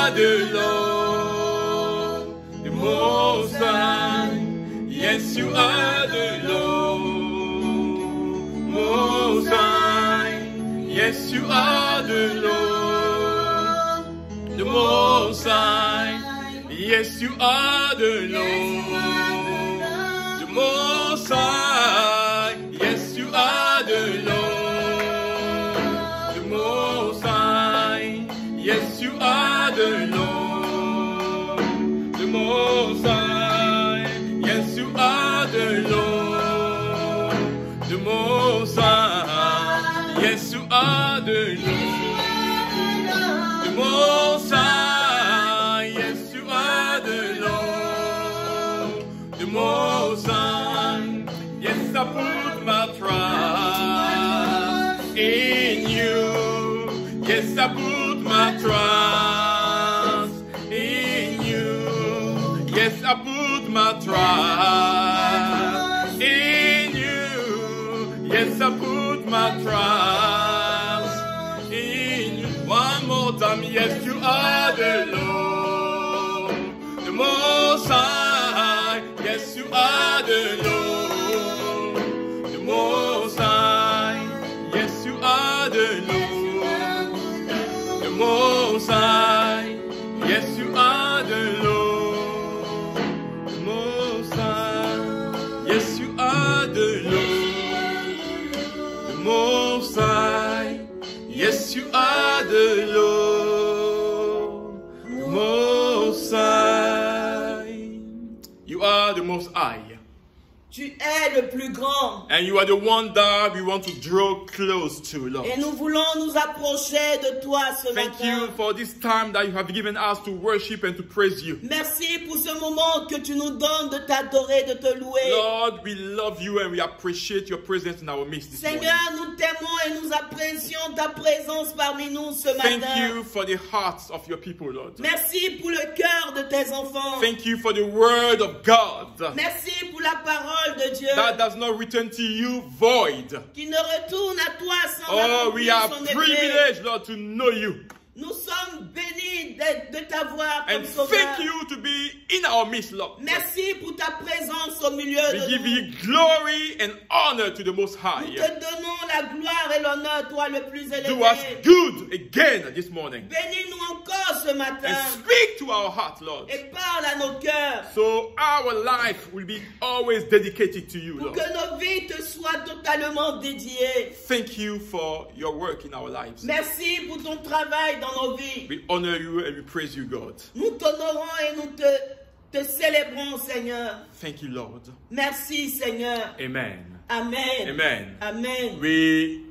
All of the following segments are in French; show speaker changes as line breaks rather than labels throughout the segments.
are the Lord, the Most High. Yes, you are the Lord, Most High. Yes, you are the Lord, the Most High. Yes, you are the Lord, the Most High. Yes, you are the Lord, the Most High. Yes, you are the Lord, the Most High. Yes, you are the Lord, the Most High. Yes, you are the Lord, the Most High. Yes, you are the Lord, the Most High. Yes, I put my trust in you. Yes, I put my trust in you. Yes, I put my trust in you. Yes, I put my trust in you. One more time. Yes, you are the Lord, the Most High. Yes, you are the Lord, the Most High. Yes, you are the Lord, the Most High. Yes, you are the Lord, the Most High. Yes, you are the Lord, the Most High. Yes, you are the Lord, Most High. You are the Most High.
Tu es le plus grand.
And you are the one that we want to draw close to, Lord.
Et nous voulons nous approcher de toi ce
Thank
matin.
you for this time that you have given us to worship and to praise you.
Merci pour ce moment que tu nous donnes de t'adorer, de te louer.
Lord, we love you and we appreciate your presence in our midst this morning.
Seigneur, nous t'aimons et nous apprécions ta présence parmi nous ce
Thank
matin.
you for the hearts of your people, Lord.
Merci pour le cœur de tes enfants.
Thank you for the word of God
Merci pour la parole de Dieu
that does not return to you void.
qui ne retourne à toi sans
Oh, we
accomplir
are
son effet.
privileged, Lord, to know you.
Nous sommes bénis de t'avoir comme
And
sauveur.
thank you to be in our midst, Lord.
Merci pour ta présence au milieu
We
de
give
nous.
you glory and honor to the Most High.
Nous te donnons la gloire et l'honneur, toi le plus
Do us
élevé.
good again this morning.
Bénis-nous encore ce matin
And speak to our heart, Lord.
et parle à nos cœurs
So our life will be always dedicated to you,
pour
Lord.
que nos vies te soient totalement dédiées.
Thank you for your work in our lives.
Merci pour ton travail dans nos vies.
We honor you and we praise you, God.
Nous t'honorons et nous te célébrons, Seigneur.
Thank you, Lord.
Merci, Seigneur.
Amen.
Amen.
Amen.
Amen.
We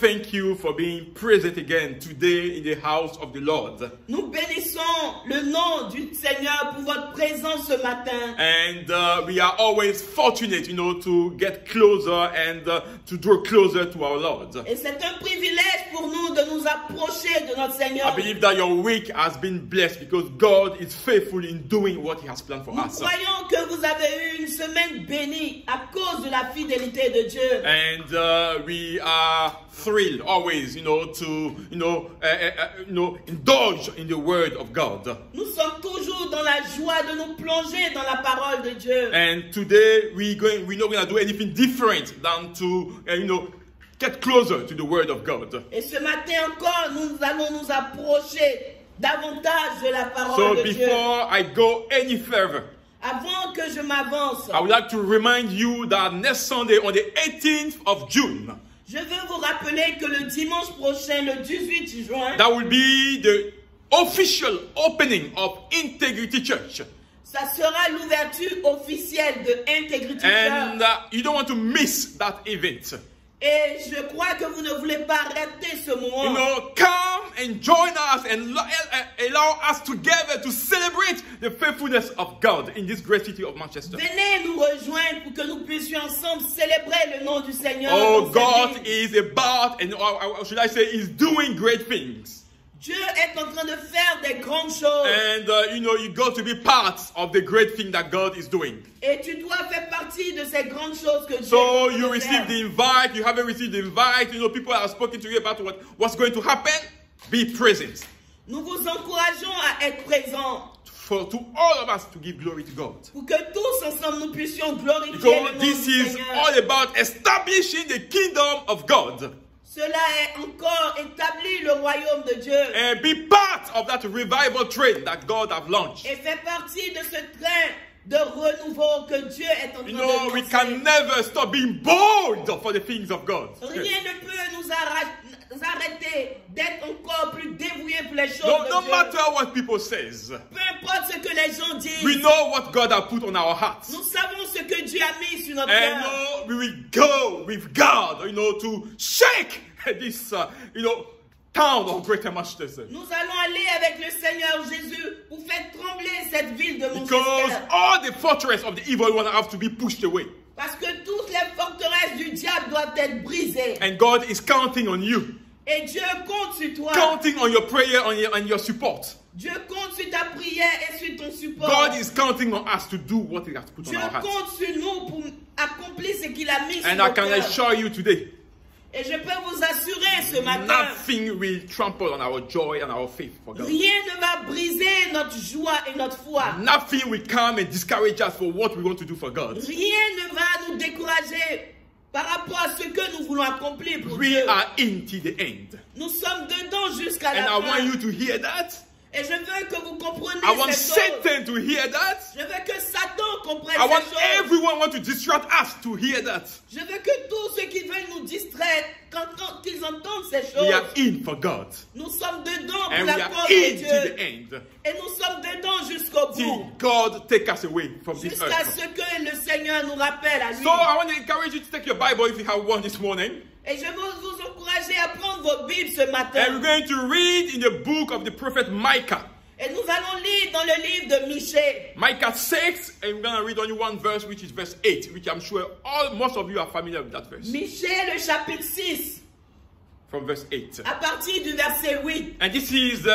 thank you for being present again today in the house of the Lord.
Nous bénissons le nom du Seigneur pour votre présence ce matin.
And we are always fortunate, to get closer and to draw closer to our Lord.
Et c'est un privilège pour nous de nous approcher de notre Seigneur.
I believe that your week has been blessed because God is faithful in doing what He has planned for
Nous
us.
croyons que vous avez eu une semaine bénie à cause de la fidélité de Dieu.
And we are thrilled always, to indulge in the Word of God.
Nous sommes toujours dans la joie de nous plonger dans la parole de Dieu.
And today we're not going to do anything different than to, get closer to the Word of God.
Et ce matin encore, nous allons nous approcher davantage de la parole
So
de Dieu.
before I go any further,
Avant que je m'avance,
I would like to remind you that next Sunday on the 18th of June,
je veux vous rappeler que le dimanche prochain, le 18 juin,
that will be the official opening of Integrity Church.
ça sera l'ouverture officielle de Integrity
And
Church.
you don't want to miss that event.
Et je crois que vous ne voulez pas rater ce moment.
Come and join us and allow us together to celebrate the faithfulness of God in this great city of Manchester.
Venez nous rejoindre pour que nous puissions ensemble célébrer le nom du Seigneur.
Oh,
dans cette
God
ville.
is about, and or should I say, is doing great things.
Dieu est en train de faire des grandes choses.
And, you got to be part of the great thing that God is doing.
Et tu dois faire partie de ces grandes choses que Dieu
So
est en train
you
de
receive
faire.
the invite, you haven't received the invite, people have spoken to you about what's going to happen. Be present.
Nous vous encourageons à être présents.
To all of us to give glory to God.
Pour que tous ensemble nous puissions glorifier
Because
le nom
this
du
is
Seigneur.
all about establishing the kingdom of God.
Cela est encore établi le royaume de Dieu.
And be part of that revival train that God has launched.
Et fait partie de ce train de renouveau que Dieu est en train
You know,
de
we
lancer.
can never stop being bold for the things of God.
Rien ne peut nous arrêter d'être encore plus dévoués pour les choses
No,
de
no
Dieu.
matter what people says,
Peu importe ce que les gens disent,
we know what God has put on our hearts.
nous savons ce que Dieu a mis sur notre
And
cœur.
we will go with God, to shake this, town of Greater Manchester.
Nous allons aller avec le Seigneur Jésus pour faire trembler cette ville de
Because
Manchester.
all the fortress of the evil one have to be pushed away.
Parce que toutes les forteresses du diable doivent être brisées.
And God is counting on you.
Et Dieu compte sur toi.
Counting on your prayer and your support.
Dieu compte sur ta prière et sur ton support.
God is counting on us to do what He has put
Dieu
on our hearts.
compte sur nous pour accomplir ce qu'il a mis sur
And I
nos
can
cœurs.
assure you today,
Et je peux vous assurer ce matin,
nothing will trample on our joy and our faith for God.
rien ne va briser notre joie et notre foi.
Nothing will come and discourage us for what we want to do for God.
Rien ne va nous décourager par rapport à ce que nous voulons accomplir pour
We
Dieu.
are into the end.
Nous sommes dedans jusqu'à
And
la
I want
fin.
you to hear that.
Et je veux que vous compreniez
I want
cette chose.
Satan to hear that.
Je veux que Satan comprenne
I want
cette chose.
everyone want to distract us to hear that.
Je veux que tous ceux qui veulent nous distraire, quand ils entendent ces choses,
We are in for God.
nous sommes dedans pour
And
la
we are
cause de
into
Dieu.
the end.
Et nous sommes dedans jusqu'au
Till
bout.
God take us away from this
Jusqu'à
earth.
ce que le Seigneur nous rappelle à lui.
So I want to encourage you to take your Bible if you have one this morning.
Et je veux vous encourager à prendre vos Bibles ce
And
matin.
we're going to read in the book of the prophet Micah.
Et nous allons lire dans le livre de Michée.
Micah 6, and we're going to read only one verse, which is verse 8, which I'm sure most of you are familiar with that verse.
Michée, le chapitre 6,
From verse 8.
à partir du verset 8.
And this is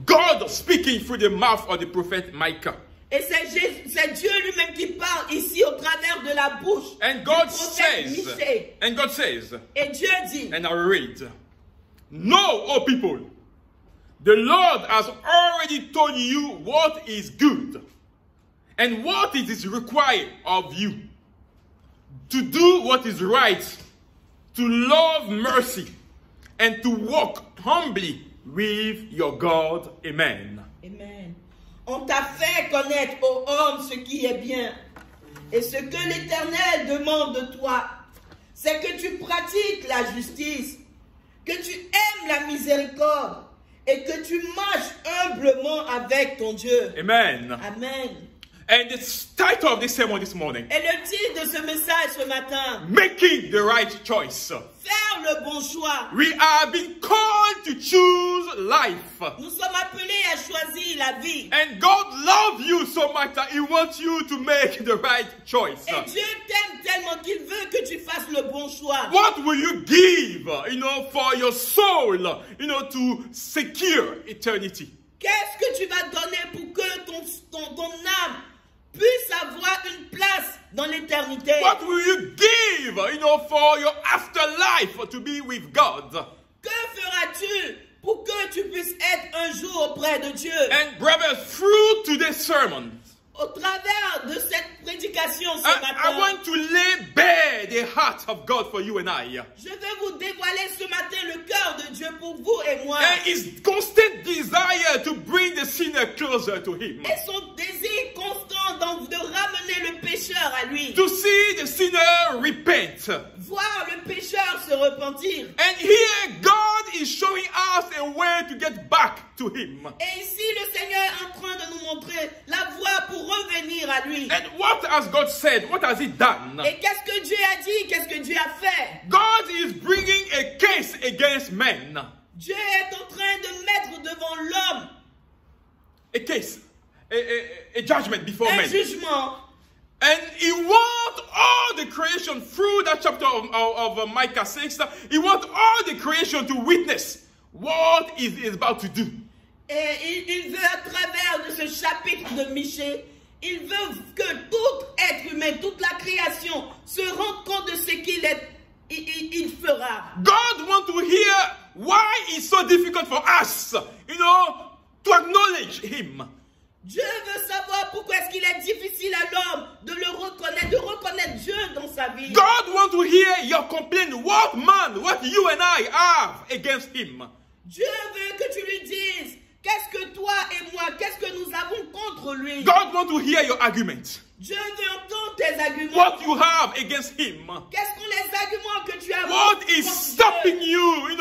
God speaking through the mouth of the prophet Micah.
Et c'est Dieu lui-même qui parle ici au travers de la bouche
And God
du prophète Michée.
says,
Et Dieu dit,
and I'll read, Know, O people, the Lord has already told you what is good and what it is required of you. To do what is right, to love mercy, and to walk humbly with your God. Amen.
Amen. On t'a fait connaître, ô homme, ce qui est bien. Et ce que l'Éternel demande de toi, c'est que tu pratiques la justice, que tu aimes la miséricorde et que tu marches humblement avec ton Dieu.
Amen.
Amen.
And the title of this sermon this morning,
Et le titre de ce message ce matin,
Making the Right Choice.
faire le bon choix.
We are being called to choose life.
Nous sommes appelés à choisir la vie.
And God loves you so much that He wants you to make the right choice.
Et Dieu t'aime tellement qu'il veut que tu fasses le bon choix.
What will you give, for your soul, to secure eternity?
Qu'est-ce que tu vas donner pour que ton âme puisse avoir une place dans l'éternité?
What will you give, for your afterlife to be with God?
Que feras-tu pour que tu puisses être un jour auprès de Dieu?
And brothers, through today's sermon,
Au travers de cette prédication ce
I
matin,
want to lay bare the heart of God for you and I.
je vais vous dévoiler ce matin le cœur de Dieu pour vous et moi.
And His constant desire to bring the sinner closer to Him.
Et son désir constant de ramener le pécheur à lui.
To see the sinner repent.
Voir le pécheur se repentir.
And here God is showing us a way to get back to Him.
Et ici, le Seigneur est en train de nous montrer la voie pour revenir à lui.
And what has God said? What has He done?
Et qu'est-ce que Dieu a dit? Qu'est-ce que Dieu a fait?
God is bringing a case against men.
Dieu est en train de mettre devant l'homme
A case. A judgment before
un
men.
jugement.
And He wants all the creation through that chapter of Micah 6. He wants all the creation to witness what He is about to do.
Et il veut, à travers de ce chapitre de Michée, il veut que tout être humain, toute la création se rende compte de ce qu'il fera.
God wants to hear why it's so difficult for us, to acknowledge him.
Dieu veut savoir pourquoi est-ce qu'il est difficile à l'homme de le reconnaître, de reconnaître Dieu dans sa vie.
God wants to hear your complaint. What you and I have against him.
Dieu veut que tu lui dises, qu'est-ce que toi et moi, qu'est-ce que nous avons contre lui.
God wants to hear your argument.
Dieu veut entendre tes arguments.
What you have against him.
Quels sont les arguments que tu as?
What is stopping you,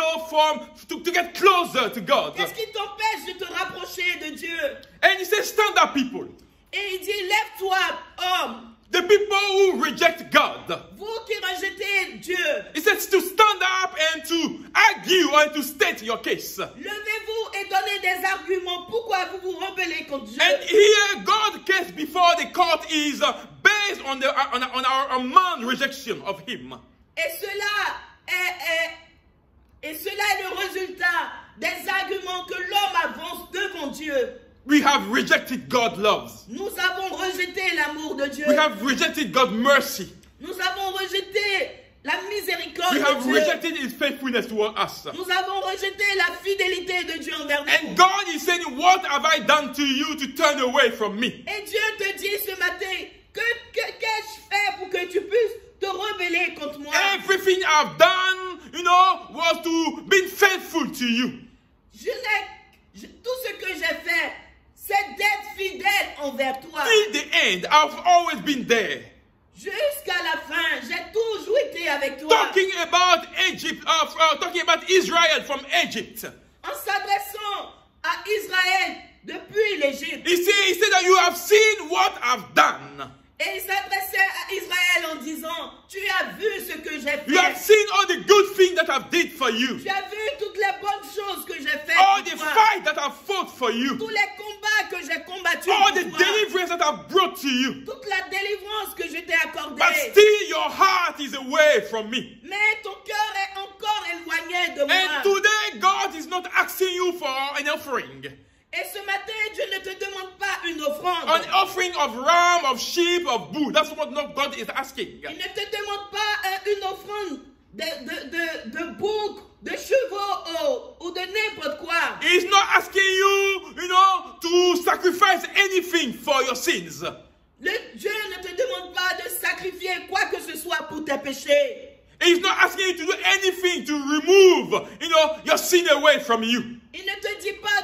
to get closer to God?
Qu'est-ce qui t'empêche de te rapprocher de Dieu?
And he says, stand up, people.
Et il dit, lève-toi, homme.
The people who reject God.
Vous qui rejetez Dieu.
He says to stand up and to argue and to state your case.
Levez-vous et donnez des arguments. Pourquoi vous vous rebellez contre Dieu?
And here, God's case before the court is based on our man's rejection of him.
Et cela est le résultat des arguments que l'homme avance devant Dieu.
We have rejected God's love.
Nous avons rejeté l'amour de Dieu.
We have rejected God's mercy.
Nous avons rejeté la miséricorde
We have
de Dieu.
rejected his faithfulness toward us.
Nous avons rejeté la fidélité de Dieu envers nous.
And God is saying, what have I done to you to turn away from me?
Et Dieu te dit ce matin, qu'ai-je fait pour que tu puisses te rebeller contre moi?
Everything I've done, was to be faithful to you.
Tout ce que j'ai fait, c'est d'être fidèle envers toi.
Till the end, I've always been there.
Jusqu'à la fin, j'ai toujours été avec toi.
Talking about Egypt, talking about Israel from Egypt.
En s'adressant à Israël depuis l'Égypte.
He said that you have seen what I've done.
Et il s'adressait à Israël en disant, tu as vu ce que j'ai fait.
You have seen all the good things that I've did for you.
Tu as vu toutes les bonnes choses que j'ai faites
All
pour
the
toi.
fight that I've fought for you.
Tous les combats que j'ai combattus
All
pour
the
toi.
deliverance that I've brought to you.
Toute la délivrance que je t'ai accordée.
But still your heart is away from me.
Mais ton cœur est encore éloigné de moi.
And today God is not asking you for an offering.
Et ce matin, Dieu ne te demande pas une offrande.
An offering of ram, of sheep, of bull. That's what God is asking.
Il ne te demande pas une offrande de bouc, de chevaux ou de n'importe quoi.
He's not asking you, to sacrifice anything for your sins.
Dieu ne te demande pas de sacrifier quoi que ce soit pour tes péchés.
He's not asking you to do anything to remove, your sin away from you.
Il ne te dit pas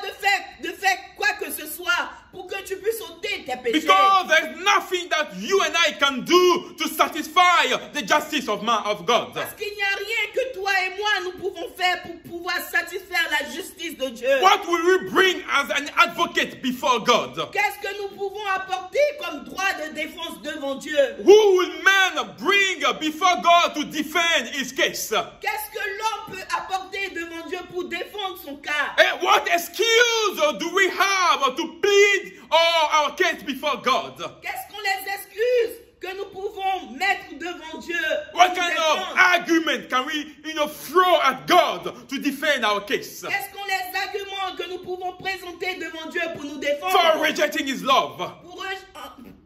de faire quoi que ce soit pour que tu puisses ôter tes péchés.
Because there's nothing that you and I can do to satisfy the justice of God.
Parce qu'il n'y a rien que toi et moi nous pouvons faire pour pouvoir satisfaire la justice de Dieu.
What will we bring as an advocate before God?
Qu'est-ce que nous pouvons apporter comme droit de défense devant Dieu?
Who will man bring before God to defend his case?
Qu'est-ce que l'homme peut apporter devant Dieu pour défendre son cas?
And what excuse do we have to plead our case before God?
Quelles sont les excuses que nous pouvons mettre devant Dieu?
What kind of argument can we, throw at God to defend our case?
Quels sont les arguments que nous pouvons présenter devant Dieu pour nous défendre?
For rejecting his love.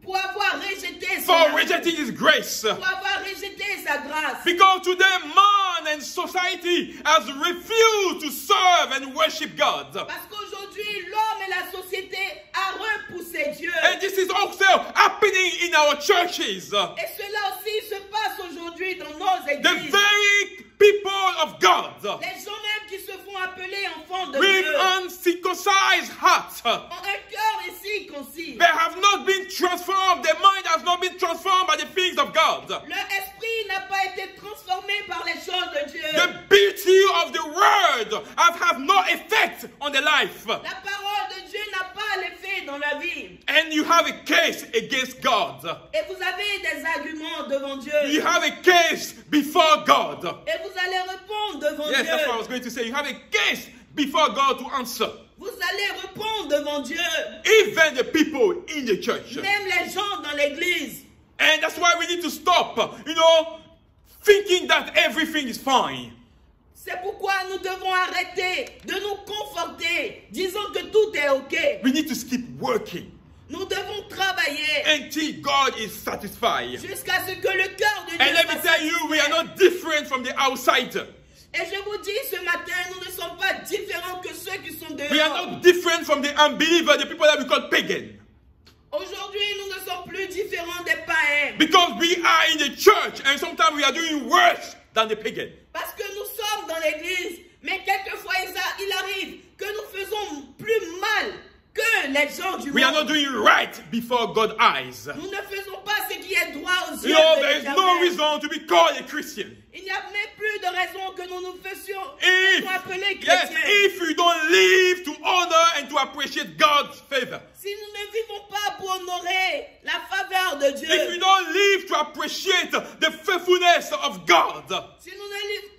Pour avoir rejeté
For
son
rejecting his grace.
pour avoir rejeté sa grâce.
Because today man and society has refused to serve and worship God.
Parce qu'aujourd'hui, l'homme et la société a repoussé Dieu.
And this is also happening in our churches.
Et cela aussi se passe aujourd'hui dans nos
The
églises.
very people of God
Les gens même qui se font appeler enfants de
with
Dieu
uncircumcised hearts,
ont un cœur incirconcis.
they have not been transformed. Their mind has not been transformed by the things of God.
Leur esprit n'a pas été transformé par les choses de Dieu.
The beauty of the word has no effect on their life.
La parole de Dieu n'a pas l'effet dans la vie.
And you have a case against God.
Et vous avez des arguments devant Dieu.
You have a case before God.
Et vous allez répondre devant
Yes,
Dieu.
that's what I was going to say. You have a case before God to answer.
Vous allez répondre devant Dieu.
Even the people in the church.
Même les gens dans l'église.
And that's why we need to stop, thinking that everything is fine.
C'est pourquoi nous devons arrêter de nous conforter, disant que tout est OK.
We need to keep working
Nous devons travailler
until God is satisfied.
jusqu'à ce que le cœur de Dieu
And let me
soit
tell you, we are
satisfait.
not different from the outsider.
Et je vous dis ce ce matin, nous ne sommes pas différents que ceux qui sont
We are
dehors.
not different from the unbeliever, the people that we call pagan.
Aujourd'hui, nous ne sommes plus différents des païens.
Because we are in the church and sometimes we are doing worse than the pagan.
Parce que nous sommes dans l'église, mais quelquefois il arrive que nous faisons plus mal que les gens du
We are not
monde.
doing right before God's eyes.
Nous ne faisons pas ce qui est droit aux yeux
You know,
de
there is no
l'Éternel.
reason to be called a Christian.
Il n'y a même plus de raison que nous nous fassions
If,
appeler
yes,
chrétiens.
if you don't live to honor and to appreciate God's favor,
Si nous ne vivons pas pour honorer la faveur de Dieu,
if you don't live to appreciate the faithfulness of God,
si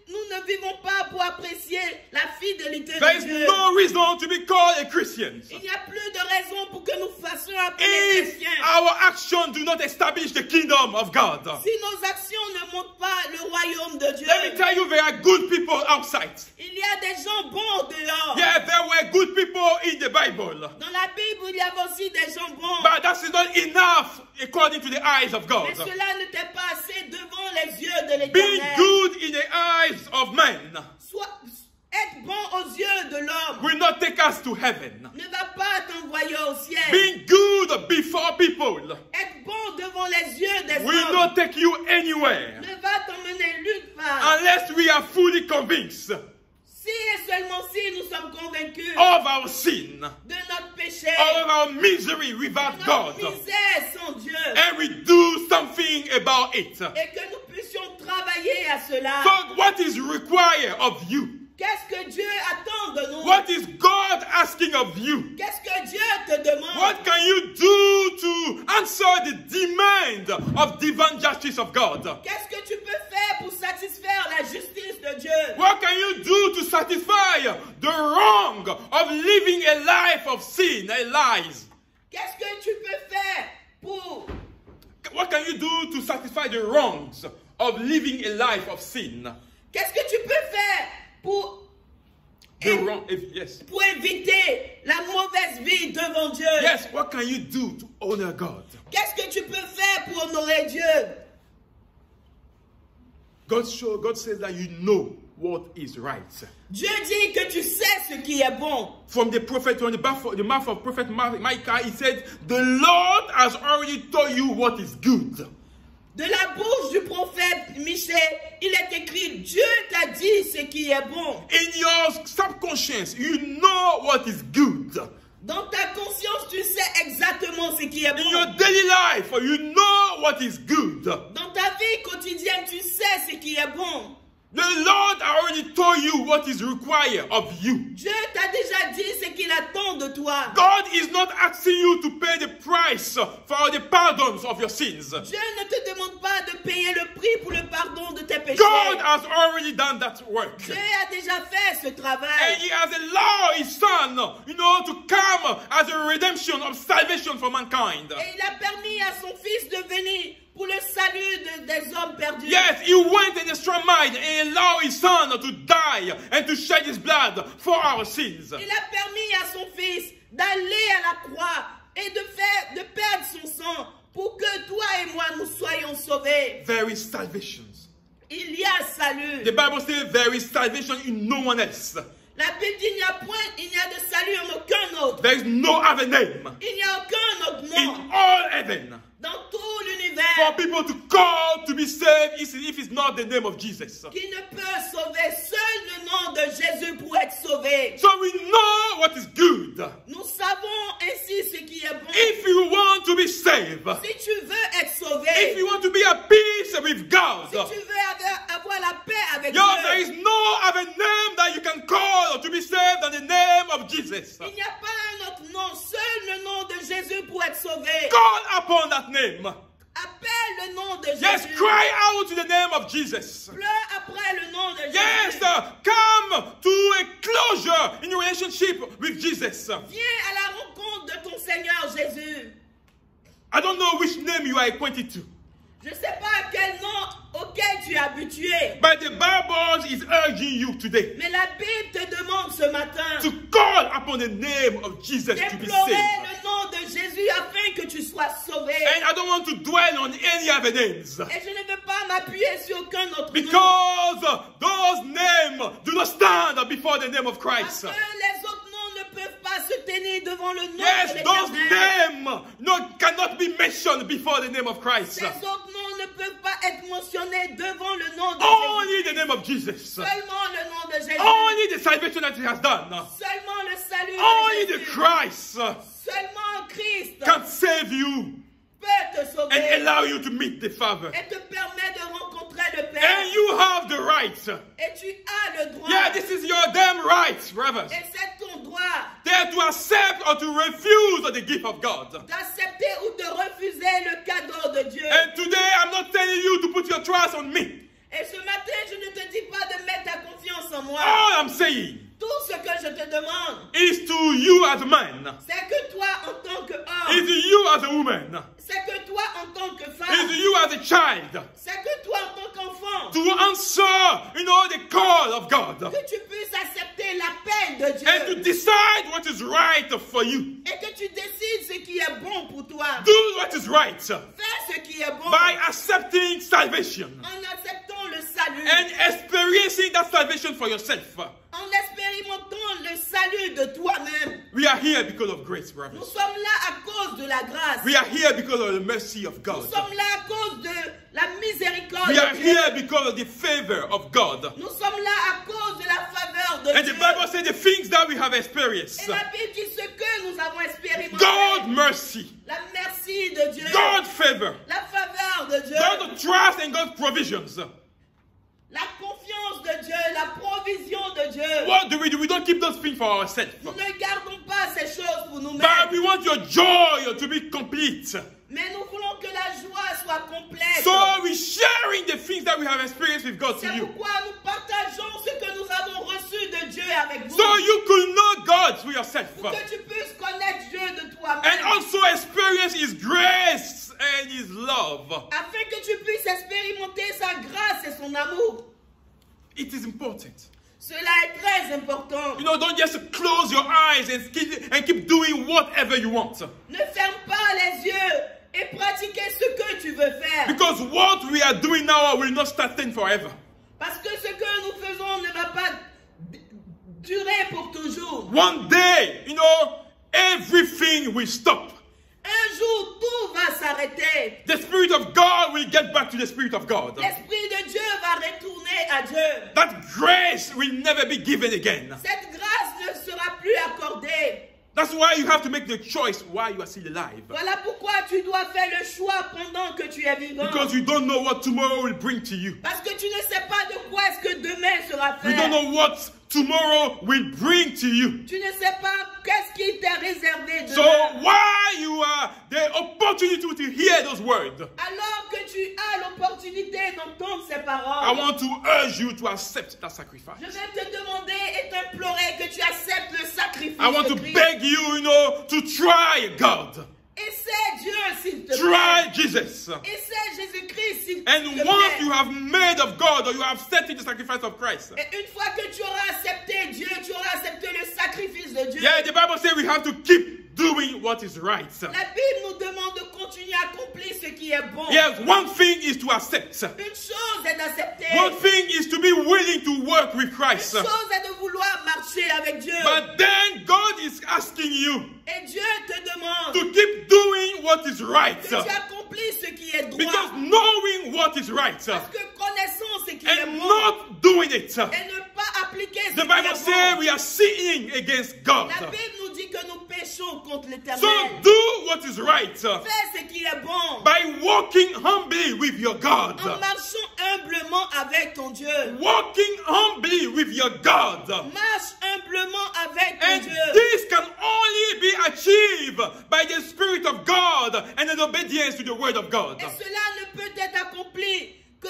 nous ne vivons pas pour apprécier la fidélité
there
de
is
Dieu,
no reason to be called a Christian.
il n'y a plus de raison pour que nous fassions appeler
If
chrétiens.
our actions do not establish the kingdom of God,
Si nos actions ne montrent pas le royaume de Dieu,
let me tell you, there are good people outside.
il y a des gens bons dehors.
Yeah, there were good people in the Bible,
Dans la Bible, il y avait aussi des gens bons.
but that is not enough according to the eyes of God.
Mais cela n'était pas assez devant les yeux de
Being
l'Éternel.
good in the eyes of men
Soit être bon aux yeux de l'homme
will not take us to heaven.
ne va pas t'envoyer au ciel.
Being good before people
Être bon devant les yeux des
will
hommes
not take you anywhere
ne va t'emmener nulle part.
unless we are fully convinced
Si et seulement si nous sommes convaincus
of our sin,
de notre péché,
of our misery
de
without
notre
God,
misère sans Dieu,
and we do something about it.
et que nous puissions travailler à cela.
So what is required of you?
Qu'est-ce que Dieu attend de nous?
What is God asking of you?
Qu'est-ce que Dieu te demande?
What can you do to answer the demand of divine justice of God?
Qu'est-ce que tu peux faire pour satisfaire la justice de Dieu?
What can you do to satisfy the wrong of living a life of sin and lies?
Qu'est-ce que tu peux faire pour
What can you do to satisfy the wrongs of living a life of sin?
Qu'est-ce que tu peux faire pour
Yes.
pour éviter la mauvaise vie devant Dieu?
Yes, what can you do to honor God?
Qu'est-ce que tu peux faire pour honorer Dieu?
God says that you know what is right.
Dieu dit que tu sais ce qui est bon.
From the prophet, from the mouth of prophet Micah, he said, the Lord has already told you what is good.
De la bouche du prophète Michée, il est écrit, Dieu t'a dit ce qui est bon.
In your subconscious, you know what is good.
Dans ta conscience, tu sais exactement ce qui est
In your
bon.
daily life, you know what is good.
Dans ta vie quotidienne, tu sais ce qui est bon.
The Lord already told you what is required of you.
Dieu t'a déjà dit ce qu'il attend de toi.
God is not asking you to pay the price for the pardons of your sins.
Dieu ne te demande pas de payer le prix pour le pardon de tes péchés.
God has already done that work.
Dieu a déjà fait ce
And
travail.
He has allowed His Son, to come as a redemption of salvation for mankind.
Et il a permis à son fils de venir pour le salut des hommes perdus.
Yes, He went an extra mile and allowed His Son to die and to shed His blood for our sins.
Il a permis à son fils d'aller à la croix et de perdre son sang pour que toi et moi nous soyons sauvés.
There is salvation.
Il y a salut.
The Bible says there is salvation in no one else.
La Bible dit il n'y a de salut en aucun autre.
There is no other name
Il n'y a aucun autre
in
nom
all heaven
dans tout
for
l'univers
people to call to be saved if it's not the name of Jesus.
qui ne peut sauver. Seul le nom de Jésus pour être sauvé.
So we know what is good.
Nous savons ainsi ce qui est bon.
If you want to be saved,
Si tu veux être
if
sauvé,
you want to be at peace with God,
si tu veux avoir la paix avec
there
Dieu,
is no other name that you can call to be saved than the name of Jesus.
il n'y a pas un autre nom, seul le nom de Jésus pour être sauvé.
Call upon that name.
Appelle le nom de Jésus.
Yes, cry out to the name of Jesus.
Pleure après le nom de Jésus.
Yes, come to a closure in your relationship with Jesus.
Viens à la rencontre de ton Seigneur Jésus.
I don't know which name you are acquainted to,
Je ne sais pas quel nom auquel tu es habitué,
but the Bible is urging you today
mais la Bible te demande ce matin
to call upon the name of Jesus to be
d'implorer
saved.
le nom de Jésus Jésus afin que tu sois sauvé.
And I don't want to dwell on any other names.
Et je ne veux pas m'appuyer sur aucun autre nom.
Because those names do not stand before the name of
Parce
Christ.
que les autres noms ne peuvent pas se tenir devant le nom
Yes,
de
those
l'Éternel.
names cannot be mentioned before the name of Christ.
Ces autres noms ne peuvent pas être mentionnés devant le nom de
Only
Jésus.
the name of Jesus.
Seulement le nom de Jésus.
Only the salvation that he has done.
Seulement le salut
Only
de
the
Jésus.
Christ
Seulement Christ
can save you
peut te sauver
and allow you to meet the Father.
et te permet de rencontrer le Père.
And you have the right.
Et tu as le droit.
Yeah, this is your damn right, brothers.
Et c'est ton droit
They to accept or to refuse the gift of God.
d'accepter ou de refuser le cadeau de Dieu.
And today I'm not telling you to put your trust on me.
Et ce matin, je ne te dis pas de mettre ta confiance en moi.
All I'm saying
Tout ce que je te demande,
is to you as a man,
c'est que toi, en tant
is
qu'homme,
you as a woman,
c'est que toi, en tant que
is
femme,
you as a child,
c'est que toi, en tant qu'enfant,
to answer, the call of God.
que tu puisses accepter l'appel de
And to
Dieu
decide what is right for you.
et que tu décides ce qui est bon pour toi.
Do what is right
Fais ce qui est bon
by accepting salvation
en acceptant le salut,
and experiencing that salvation for yourself.
en expérimentant le salut de toi-même.
We are here because of grace,
Nous
brothers.
sommes là à cause de la grâce.
We are here because of the mercy of
Nous
God.
sommes là à cause de la miséricorde
We are
de Dieu.
here because of the favor of God.
Nous sommes là à cause de la faveur de
And the
Dieu.
Bible says the things that we have experienced.
Et la Bible dit ce que nous avons expérimenté.
God mercy,
La merci de Dieu.
God favor,
La faveur de Dieu.
God trust and God's provisions.
La confiance de Dieu. La provision de Dieu.
What do? We don't keep those things for ourselves.
Nous ne gardons pas ces choses pour
But
nous-mêmes.
we want your joy to be complete.
Mais nous voulons que la joie soit complète.
So we're sharing the things that we have experienced with God to
C'est
you.
pourquoi nous partageons ce que nous avons reçu de Dieu avec vous.
So you could know God through yourself.
Pour que tu puisses connaître Dieu de toi-même.
And also experience His grace and His love.
Afin que tu puisses expérimenter sa grâce et son amour.
It is important.
Cela est très important.
Don't just close your eyes and keep doing whatever you want.
Ne ferme pas les yeux et pratiquez ce que tu veux faire.
Because what we are doing now will not sustain forever.
Parce que ce que nous faisons ne va pas durer pour toujours.
One day, everything will stop.
Un jour, tout va s'arrêter.
The Spirit of God will get back to the Spirit of God.
L'Esprit de Dieu va retourner à Dieu.
That grace will never be given again.
Cette grâce ne sera plus accordée.
That's why you have to make the choice while you are still alive.
Voilà pourquoi tu dois faire le choix pendant que tu es vivant.
Because you don't know what tomorrow will bring to you.
Parce que tu ne sais pas de quoi est-ce que demain sera fait.
You don't know what tomorrow will bring to you.
Tu ne sais pas qu'est-ce qui t'est réservé demain.
So while you are the opportunity to hear those words,
Alors que tu as l'opportunité d'entendre ces
I
paroles,
want to urge you to accept that sacrifice.
je vais te demander et t'implorer que tu acceptes le sacrifice
I want
de
to
Christ.
beg you, to try God.
Essaie Dieu s'il te
Try
plaît.
Jesus.
Essaie Jésus-Christ s'il te
And
plaît.
once you have made of God or you have accepted the sacrifice of Christ,
Et une fois que tu auras accepté Dieu, tu auras accepté le sacrifice de Dieu.
yeah, the Bible says we have to keep doing what is right.
La Bible nous demande de continuer à accomplir ce qui est bon.
Yes, one thing is to accept.
Une chose est d'accepter.
One thing is to be willing to work with
Une
Christ.
chose est de vouloir marcher avec Dieu.
But then God is asking you
Et Dieu te demande
to keep doing what is right.
que tu accomplisses ce qui est droit.
Because knowing what is right
Parce que connaissons ce qui est
and
bon
not doing it,
et ne pas appliquer ce
the
qui
Bible
est
says
bon.
we are sinning against God.
La Bible nous dit que nous péchons contre
So
l'Éternel.
do what is right
Fais ce qui est bon
by walking humbly with your God.
en marchant humblement avec ton Dieu.
Walking humbly with your God.
Marche humblement avec ton
And
Dieu.
this can only be achieved by the Spirit of God and in obedience to the Word of God.
Et cela ne peut être accompli que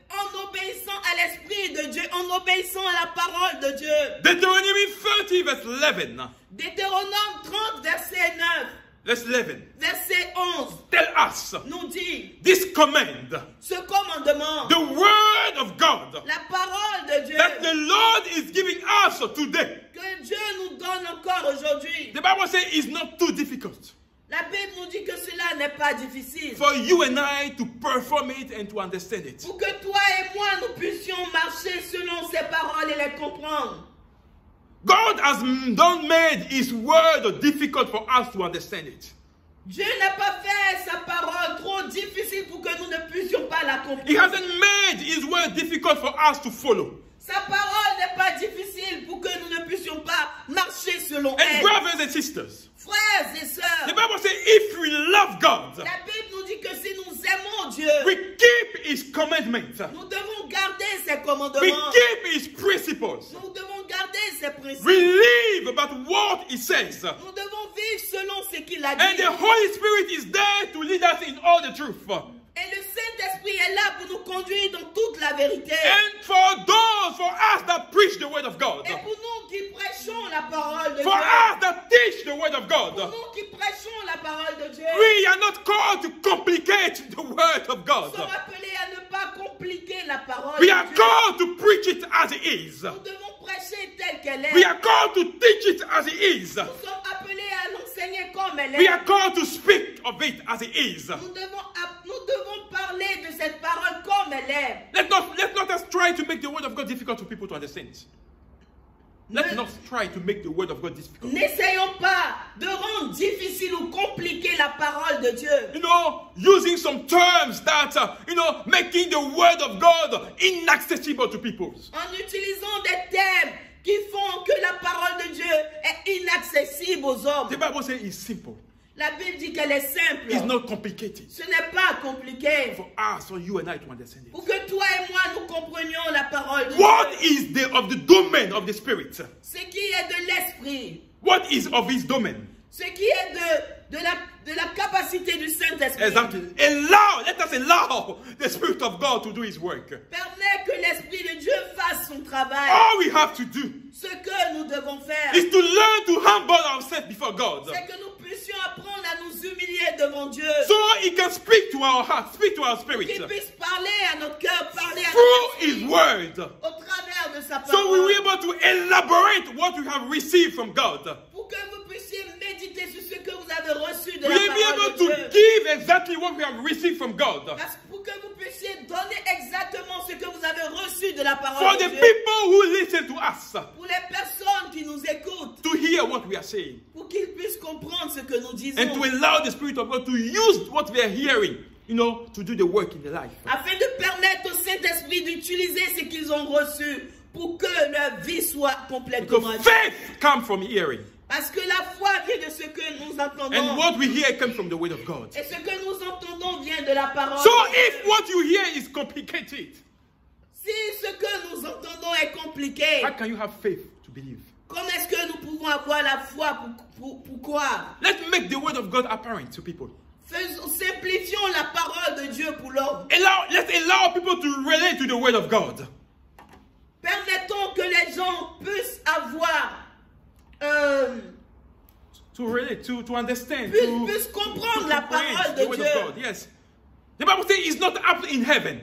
en obéissant à l'Esprit de Dieu, en obéissant à la parole de Dieu.
Deuteronomy 30 verse 11.
Deutéronome 30, verset 9,
Verse 11.
verset 11
Tell us
nous dit
this command,
ce commandement,
the Word of God,
la parole de Dieu
that the Lord is giving us today.
que Dieu nous donne encore aujourd'hui.
The Bible says it's not too difficult.
La Bible nous dit que cela n'est pas difficile.
For you and I to perform it and to understand it.
Pour que toi et moi, nous puissions marcher selon ses paroles et les comprendre.
God has not made His word difficult for us to understand it.
Dieu n'a pas fait sa parole trop difficile pour que nous ne puissions pas la comprendre.
He hasn't made His word difficult for us to follow.
Sa parole n'est pas difficile pour que nous ne puissions pas marcher selon
And
elle.
brothers and sisters,
Frères et sœurs,
the Bible says if we love God,
la Bible nous dit que si nous aimons Dieu,
we keep His commandments.
nous devons garder ses
We
commandements.
keep His principles.
Nous devons garder ses principes.
We live about what He says.
Nous devons vivre selon ce qu'il a
And
dit.
the Holy Spirit is there to lead us in all the truth.
Et le Saint-Esprit est là pour nous conduire dans toute la vérité.
And for us that preach the word of God,
Et pour nous qui prêchons la parole de
for
Dieu,
us that teach the word of
pour
God,
nous qui prêchons la parole de Dieu,
we are not called to complicate the word of
nous
God.
sommes appelés à ne pas compliquer la parole
We
de
are
Dieu.
called to preach it as it is.
Nous devons prêcher telle qu'elle est.
We are called to teach it as it is.
Nous sommes appelés à l'enseigner comme elle
We
est.
are called to speak of it as it is.
Nous devons parler de cette parole comme elle est.
Let not us try to make the word of God difficult for people to understand. Let's not try to make the word of God difficult.
N'essayons pas de rendre difficile ou compliquer la parole de Dieu.
You know, using some terms that, making the word of God inaccessible to people.
En utilisant des termes qui font que la parole de Dieu est inaccessible aux hommes.
The Bible says it's simple.
La Bible dit qu'elle est simple.
It's not complicated.
Ce n'est pas compliqué.
For us, for you and I to understand it.
Pour que toi et moi nous comprenions la parole de
What
Dieu.
is of the domain of the Spirit?
Ce qui est de l'esprit.
What is of His domain?
Ce qui est de la capacité du Saint-Esprit.
Exactly. Let us allow the Spirit of God to do His work.
Permet que l'Esprit de Dieu fasse son travail.
All we have to do
Ce que nous devons faire,
is to learn to humble ourselves before God,
c'est que nous puissions apprendre à nous humilier devant Dieu.
so He can speak to our heart, speak to our spirit
Qu'il puisse parler à notre cœur, parler à
through
notre
His
esprit,
word,
au travers de sa
so we will be
parole.
able to elaborate what we have received from God.
Pour que vous puissiez méditer sur ce que vous avez reçu de
We
la
will be
parole
able
de
to
Dieu.
give exactly what we have received from God.
Pour que vous puissiez donner exactement ce que vous avez reçu de la
For
parole
the
de Dieu.
people who listen to us,
Pour les personnes qui nous écoutent,
to hear what we are saying,
pour qu'ils puissent comprendre ce que nous disons.
and to allow the Spirit of God to use what we are hearing, to do the work in the life.
Afin de permettre au Saint-Esprit d'utiliser ce qu'ils ont reçu pour que leur vie soit complètement
Because
vie.
faith comes from hearing,
Parce que la foi vient de ce que nous entendons.
and what we hear comes from the word of God.
Et ce que nous entendons vient de la parole.
So
de
if
Dieu.
what you hear is complicated,
Si ce que nous entendons est compliqué,
how can you have faith to believe?
comment est-ce que nous pouvons avoir la foi pour croire?
Let's make the word of God apparent to people.
Simplifions la parole de Dieu pour l'homme.
Let's allow people to relate to the word of God.
Permettons que les gens puissent avoir,
To relate, to understand,
puissent comprendre la
comprehend
parole
the
de
word
Dieu.
of God. Yes. The Bible says it's not up in heaven.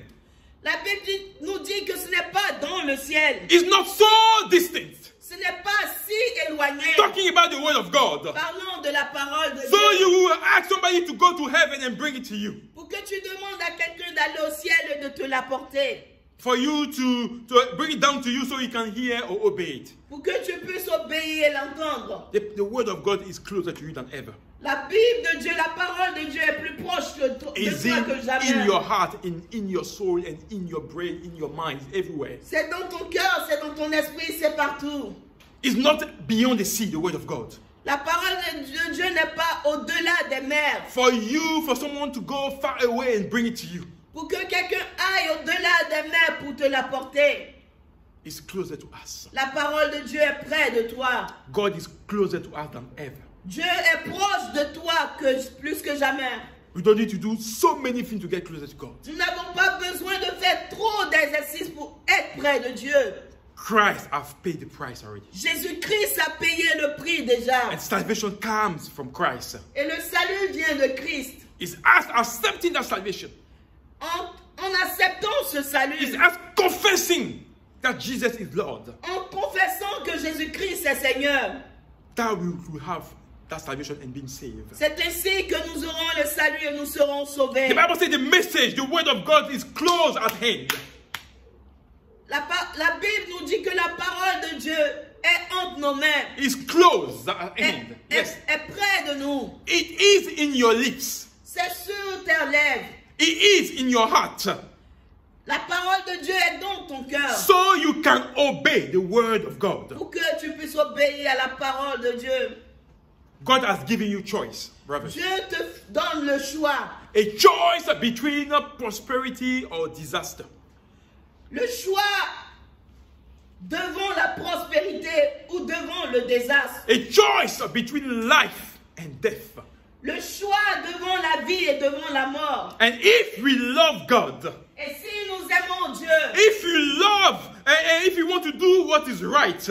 La Bible nous dit que ce n'est pas dans le ciel.
It's not so distant.
Ce n'est pas si éloigné.
Talking about the word of God.
Parlons de la parole de
So
Dieu.
you will ask somebody to go to heaven and bring it to you.
Pour que tu demandes à quelqu'un d'aller au ciel et de te l'apporter.
For you to bring it down to you so you can hear or obey it.
Pour que tu puisses obéir et l'entendre.
The word of God is closer to you than ever.
La Bible de Dieu, la parole de Dieu est plus proche de toi
It's
que jamais.
in your heart, in your soul, and in your brain, in your mind, everywhere.
C'est dans ton cœur, c'est dans ton esprit, c'est partout.
It's not beyond the sea, the word of God.
La parole de Dieu n'est pas au-delà des mers.
For someone to go far away and bring it to you,
Pour que quelqu'un aille au-delà des mers pour te l'apporter.
it's closer to us.
La parole de Dieu est près de toi.
God is closer to us than ever.
Dieu est proche de toi plus que jamais.
We don't need to do so many things to get closer to God.
Nous n'avons pas besoin de faire trop d'exercices pour être près de Dieu.
Christ has paid the price already.
Jésus-Christ a payé le prix déjà.
And salvation comes from Christ.
Et le salut vient de Christ.
It's us accepting that salvation.
En acceptant ce salut,
It's us confessing that Jesus is Lord.
en confessant que Jésus-Christ est Seigneur,
That we will have that salvation and being saved.
C'est ainsi que nous aurons le salut et nous serons sauvés.
The Bible says the message, the word of God is close at hand.
La Bible nous dit que la parole de Dieu est entre nos mains.
It's close at hand. Yes.
Est près de nous.
It is in your lips.
C'est sur tes lèvres.
It is in your heart.
La parole de Dieu est dans ton cœur.
So you can obey the word of God.
Pour que tu puisses obéir à la parole de Dieu.
God has given you choice, brothers.
Dieu te donne le choix.
A choice between prosperity or disaster.
Le choix devant la prospérité ou devant le désastre.
A choice between life and death.
Le choix devant la vie et devant la mort.
And if we love God,
et si nous aimons Dieu,
if you love and if you want to do what is right,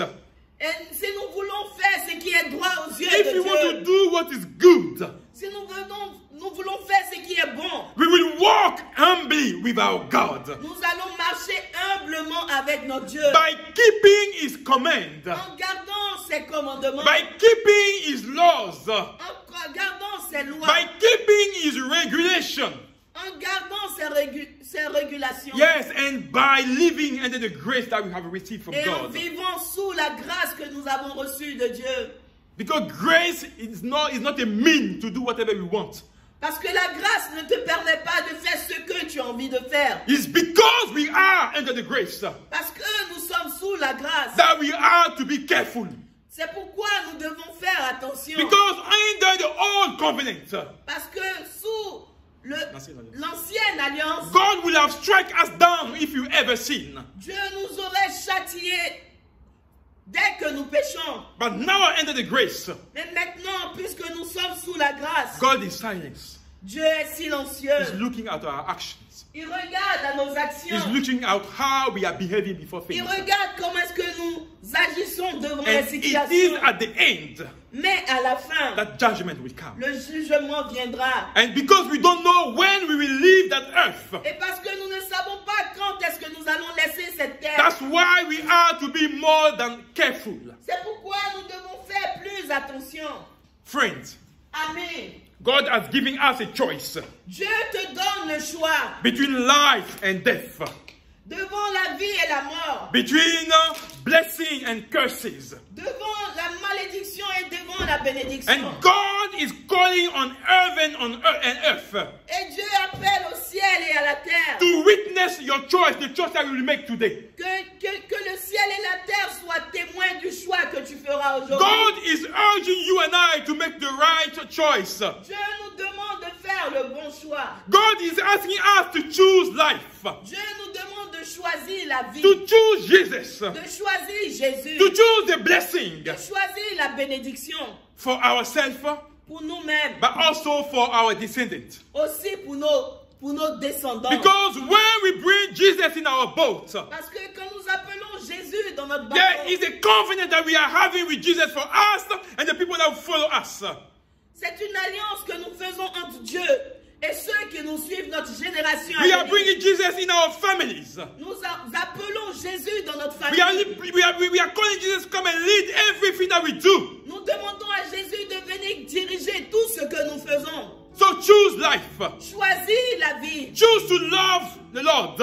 et si nous voulons faire ce qui est droit aux yeux
if
de
you
Dieu,
want to do what is good,
si nous voulons faire ce qui est bon,
we will walk humbly with our God.
Nous allons marcher humblement avec notre Dieu.
By keeping His command,
En gardant ses commandements.
by keeping His laws,
En gardant ses lois.
by keeping His regulation.
En gardant ses régulations.
Yes, and by living under the grace that we have received from
Et en
God.
vivant sous la grâce que nous avons reçue de Dieu.
Because grace is not a mean to do whatever we want.
Parce que la grâce ne te permet pas de faire ce que tu as envie de faire.
It's because we are under the grace
Parce que nous sommes sous la grâce.
that we are to be careful.
C'est pourquoi nous devons faire attention.
Because under the old covenant,
Parce que sous l'ancienne alliance,
God will have struck us down if you ever sin.
Dieu nous aurait châtiés dès que nous péchons.
But now under the grace,
Mais maintenant, puisque nous sommes sous la grâce,
God is silent.
Dieu est silencieux.
He's looking at our actions.
Il regarde à nos actions.
He's looking at how we are behaving before
Il
things.
regarde comment est-ce que nous agissons devant les
And it is
situations.
at the end
Mais à la fin,
that judgment will come.
le jugement viendra.
And because we don't know when we will leave that earth,
Et parce que nous ne savons pas quand est-ce que nous allons laisser cette terre.
that's why we are to be more than careful.
C'est pourquoi nous devons faire plus attention.
Friends,
Amen.
God has given us a choice
Dieu te donne le choix
between life and death,
devant la vie et la mort,
between blessing and curses.
devant la malédiction et devant la bénédiction.
And God is calling on heaven and earth
Et Dieu appelle au ciel et à la terre
to witness your choice, the choice that you will make today.
que le ciel et la terre soient témoins du choix que tu feras aujourd'hui.
God is urging you and I to make the right choice.
Dieu nous demande de faire le bon choix.
God is asking us to choose life,
Dieu nous demande de choisir la vie,
to choose Jesus,
de choisir Jésus,
to choose the blessing
de choisir la bénédiction
for ourselves,
pour nous-mêmes,
but also for our descendants.
aussi pour nos descendants.
Because when we bring Jesus in our boat,
Parce que quand nous appelons Jésus dans notre
there
bateau,
is a covenant that we are having with Jesus for us and the people that will follow us.
c'est une alliance que nous faisons entre Dieu et ceux qui nous suivent, notre génération.
We
à
are
venir.
bringing Jesus in our families.
Nous appelons Jésus dans notre
We
famille.
are calling Jesus to come and lead everything that we do.
Nous demandons à Jésus de venir diriger tout ce que nous faisons.
So choose life.
Choisis la vie.
Choose to love the Lord.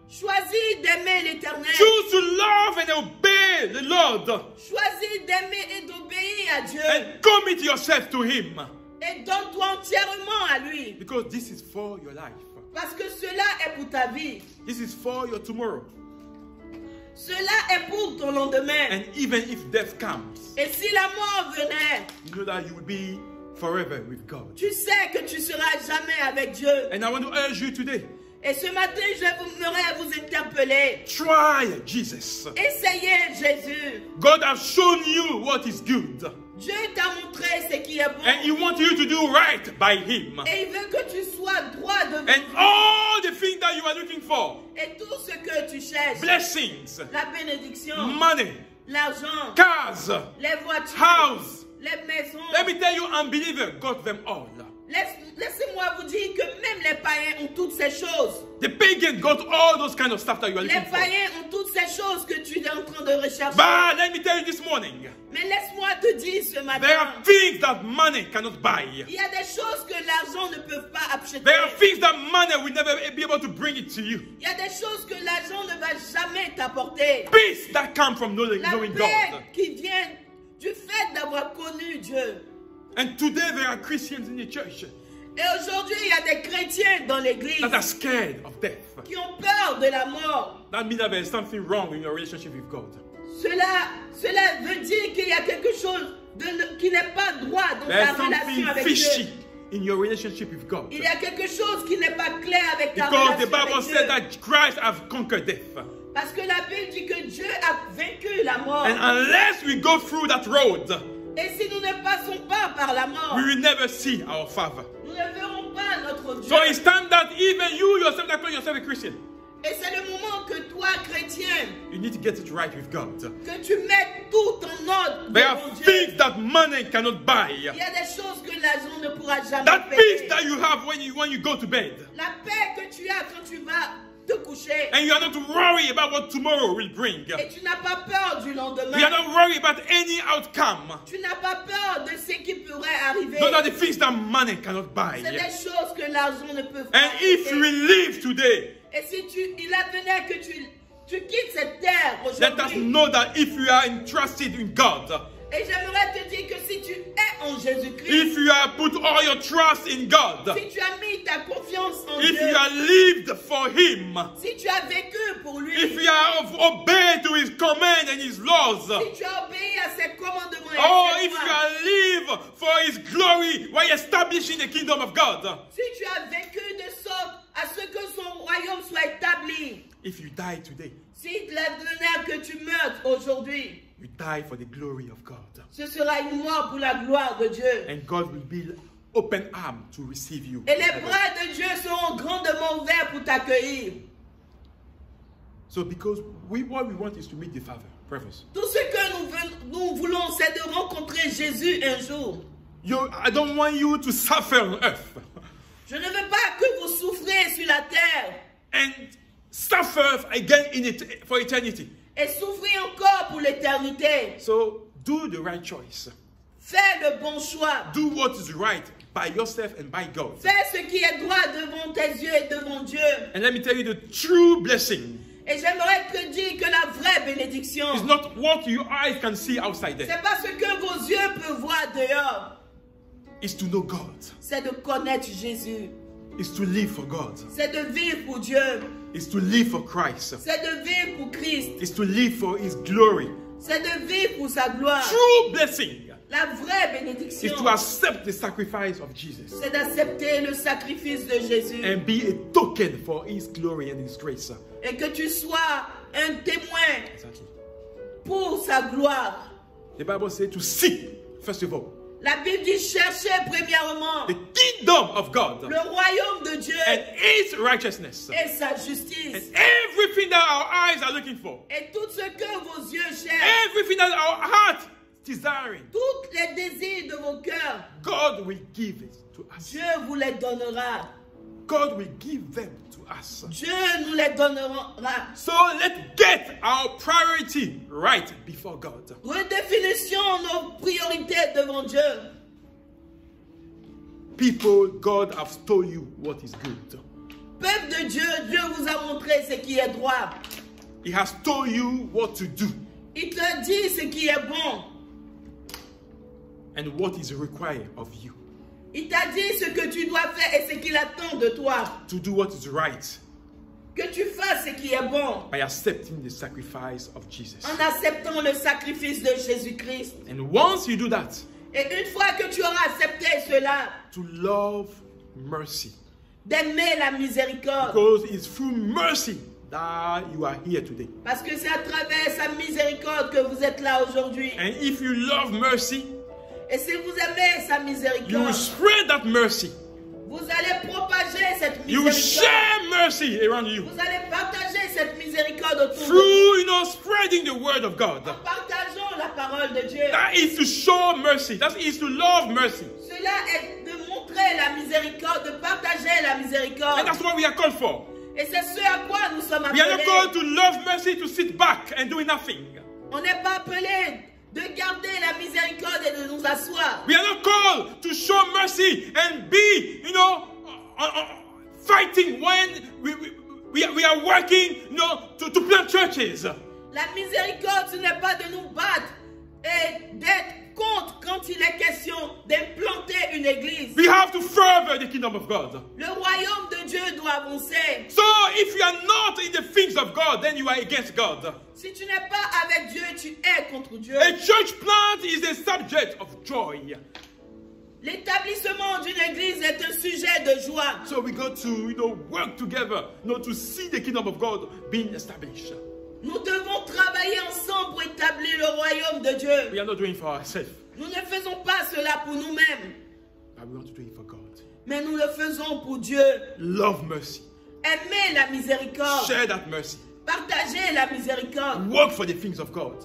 Choisis d'aimer l'Éternel.
Choose to love and obey the Lord.
Choisis d'aimer et d'obéir à Dieu.
And commit yourself to Him.
Et donne-toi entièrement à lui.
Because this is for your life.
Parce que cela est pour ta vie.
This is for your tomorrow.
Cela est pour ton lendemain.
And even if death comes,
Et si la mort venait,
you know that you will be forever with God.
tu sais que tu seras jamais avec Dieu.
And I want to urge you today,
Et ce matin, j'aimerais vous interpeller.
try Jesus.
Essayez Jésus.
God has shown you what is good.
Dieu t'a montré ce qui est bon.
And He wants you to do right by Him.
Et il veut que tu sois droit devant
And
lui.
all the things that you are looking for,
Et tout ce que tu cherches,
blessings,
la bénédiction,
money,
l'argent,
cars,
les voitures,
house.
les maisons,
Let me tell you, unbeliever got them all.
Laissez-moi vous dire que même les païens ont toutes ces choses.
The pagan got all those kind of stuff that you are
Les
looking for.
païens ont toutes ces choses que tu es en train de rechercher.
But let me tell you this morning,
Mais laisse-moi te dire ce
there
matin,
are things that money cannot buy.
il y a des choses que l'argent ne peut pas acheter.
There are things that money will never be able to bring it to you.
Il y a des choses que l'argent ne va jamais t'apporter.
Peace that comes from knowing
La
God.
paix qui vient du fait d'avoir connu Dieu.
And today there are Christians in the church
Et aujourd'hui, il y a des chrétiens dans l'église
that are scared of death.
qui ont peur de la mort.
That means that there is something wrong in your relationship with God.
Cela veut dire qu'il y a quelque chose qui n'est pas droit dans
There
ta
is
relation
something
avec
fishy
Dieu.
in your relationship with God.
Il y a quelque chose qui n'est pas clair avec ta
Because the
relation
Bible
avec
said
Dieu.
that Christ has conquered death.
Parce que la Bible dit que Dieu a vaincu la mort.
And unless we go through that road,
Et si nous ne passons pas par la mort,
we will never see our Father.
nous ne verrons pas notre Dieu.
So it's time that even you yourself that call yourself a Christian,
Et c'est le moment que toi, chrétien,
you need to get it right with God.
que tu mettes tout en ordre
There are
devant Dieu.
things that money cannot buy.
Il y a des choses que l'argent ne pourra jamais
That
payer.
peace that you have when you go to bed.
La paix que tu as quand tu vas te coucher.
And you are not worried about what tomorrow will bring.
Et tu n'as pas peur du lendemain.
You are not worried about any outcome.
Tu n'as pas peur de ce qui pourrait arriver.
Those are the things that money cannot buy.
C'est des choses que l'argent ne peut pas
And if
acheter.
you will live today,
Et si il advenait que tu quittes cette terre
let us
aujourd'hui.
know that if you are entrusted in God,
Et j'aimerais te dire que si tu es en Jésus-Christ,
if you have put all your trust in God,
si tu as mis ta confiance en
if
Dieu,
you have lived for Him,
si tu as vécu pour lui,
if you have obeyed to His command and His laws,
si tu as obéi à ses commandements et
oh,
à ses
if you
lois,
have lived for His glory while establishing the kingdom of God,
si tu as vécu de sorte à ce que son royaume soit établi,
if you die today,
si il advenait que tu meurs aujourd'hui,
you die for the glory of God.
ce sera une mort pour la gloire de Dieu.
And God will be open arm to receive you.
Et les bras de Dieu seront grandement ouverts pour t'accueillir.
So because what we want is to meet the Father, brothers.
Tout ce que nous voulons, c'est de rencontrer Jésus un jour.
I don't want you to suffer on earth
Je ne veux pas que vous souffrez sur la terre
and suffer again for eternity.
et souffrir encore pour l'éternité.
So do the right choice.
Fais le bon choix.
Do what is right by yourself and by God.
Fais ce qui est droit devant tes yeux et devant Dieu.
And let me tell you the true blessing
Et j'aimerais te dire que la vraie bénédiction,
is not what your eyes can see outside there.
c'est pas ce que vos yeux peuvent voir dehors.
It's to know God.
C'est de connaître Jésus.
It's to live for God.
C'est de vivre pour Dieu.
It's to live for Christ.
C'est de vivre pour Christ.
It's to live for His glory.
C'est de vivre pour sa gloire.
True blessing
La vraie
is
bénédiction,
to accept the sacrifice of Jesus
c'est d'accepter le sacrifice de Jésus.
and be a token for His glory and His grace.
Et que tu sois un témoin
Exactly.
pour sa gloire.
The Bible says to seek, first of all,
La Bible dit chercher premièrement
the kingdom of God
le royaume de Dieu
and His righteousness.
et sa
And
justice.
everything that our eyes are looking for,
Et tout ce que vos yeux cherchent,
everything that our heart is desiring,
tous les désirs de vos cœurs,
God will give it to us.
Dieu vous les donnera.
God will give them to us.
Dieu nous les donnera.
So let's get our priority right before God.
Redéfinition nos priorités devant Dieu.
People, God has told you what is good.
Peuple de Dieu, Dieu vous a montré ce qui est droit.
He has told you what to do
Il te dit ce qui est bon.
and what is required of you.
Il t'a dit ce que tu dois faire et ce qu'il attend de toi.
To do what is right
Que tu fasses ce qui est bon.
by accepting the sacrifice of Jesus.
En acceptant le sacrifice de Jésus-Christ.
And once you do that,
Et une fois que tu auras accepté cela,
to love mercy.
d'aimer la miséricorde.
Because it's through mercy that you are here today.
Parce que c'est à travers sa miséricorde que vous êtes là aujourd'hui.
And if you love mercy,
Et si vous aimez sa
you will
miséricorde,
spread that mercy.
vous allez propager cette
You will
miséricorde.
share mercy around you.
Vous allez partager cette miséricorde autour de vous.
Through, spreading the word of God.
En partageant la parole de Dieu.
That is to show mercy. That is to love mercy.
Cela est de montrer d'aimer la miséricorde, de partager la miséricorde.
And that's what we are called for.
Et c'est ce à quoi nous sommes
We are not called
appelés.
to love mercy, to sit back and do nothing.
On n'est pas appelés de garder la miséricorde et de nous asseoir.
We are not called to show mercy and be, fighting when we are working, to plant churches.
La miséricorde, ce n'est pas de nous battre et d'être contre quand il est question d'implanter une église.
We have to further the kingdom of God.
Le royaume de Dieu doit avancer.
So if you are not in the things of God, then you are against God.
Si tu n'es pas avec Dieu, tu es contre Dieu.
A church plant is a subject of joy.
L'établissement d'une église est un sujet de joie.
So we got to, work together, to see the kingdom of God being established.
Nous devons travailler ensemble pour établir le royaume de Dieu.
We are not doing it for ourselves,
Nous ne faisons pas cela pour nous-mêmes,
but we want to do it for God.
mais nous le faisons pour Dieu.
Love mercy.
Aimer la miséricorde.
Share that mercy.
Partager la miséricorde.
Work for the things of God.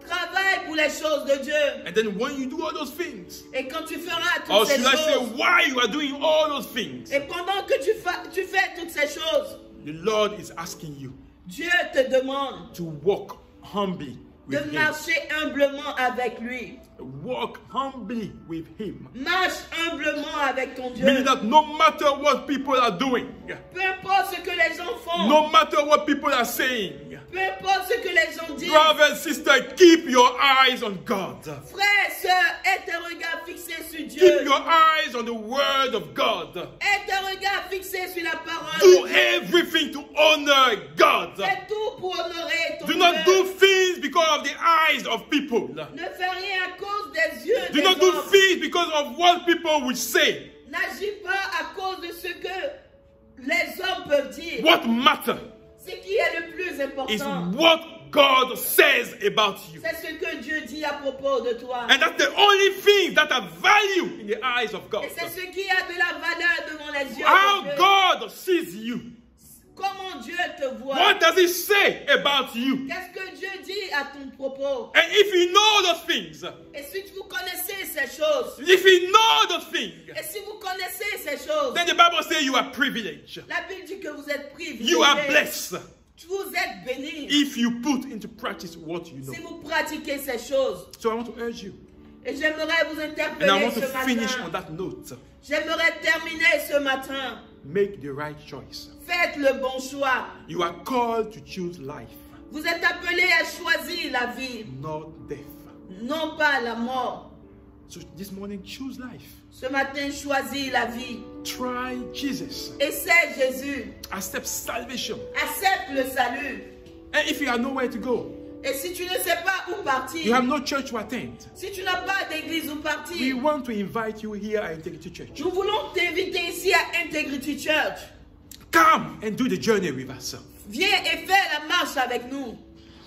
Travaille pour les choses de Dieu.
And then when you do all those things,
Et quand tu feras
or
toutes ces
should I say
choses,
why you are doing all those things,
et pendant que tu fais toutes ces choses,
the Lord is asking you
Dieu te demande
to walk humbly
de
with Him.
marcher humblement avec lui.
Walk humbly with Him.
Marche humblement avec ton Dieu.
Meaning that no matter what people are doing,
Peu importe ce que les gens font,
no matter what people are saying,
peu importe ce que les gens disent,
brother and sister, keep your eyes on God.
frère, sœur, aie tes regards fixés sur Dieu.
Keep your eyes on the word of God.
Aie tes regards fixés sur la parole
Do
de Dieu.
everything to honor God.
Fais tout pour honorer ton
Do
Dieu.
not do things because of the eyes of people.
Ne fais rien à cause des yeux
Do
des
not do
hommes.
things because of what people will say.
N'agis pas à cause de ce que les hommes peuvent dire.
What matters
Ce qui est le plus
is
important,
what God says about you.
c'est ce que Dieu dit à propos de toi.
And that's the only thing that have value in the eyes of God.
Et c'est ce qui a de la valeur devant les yeux
How
de Dieu.
God sees you.
Comment Dieu te voit.
What does He say about you?
Qu'est-ce que Dieu dit à ton propos.
And if you know those things,
Et si vous connaissez ces choses,
if you know those things,
et si vous connaissez ces choses,
then the Bible says you are privileged.
la Bible dit que vous êtes privilégiés.
You are blessed
Vous êtes bénis
if you put into practice what you know.
si vous pratiquez ces choses.
So I want to urge you,
Et j'aimerais vous
and I
interpeller
want to
ce
finish on
matin.
that note.
J'aimerais terminer ce matin.
Make the right choice.
Faites le bon choix.
You are called to choose life,
Vous êtes appelés à choisir la vie,
not death.
non pas la mort.
So this morning, choose life.
Ce matin, choisis la vie.
Try Jesus.
Essaie Jésus.
Accept salvation.
Accepte le salut.
And if you have nowhere to go,
Et si tu ne sais pas où
you
partir,
have no church to attend,
si tu n'as pas d'église où
we
partir,
want to invite you here at Integrity Church.
nous voulons t'inviter ici à Integrity Church.
Come and do the journey with us.
Viens et fais la marche avec nous.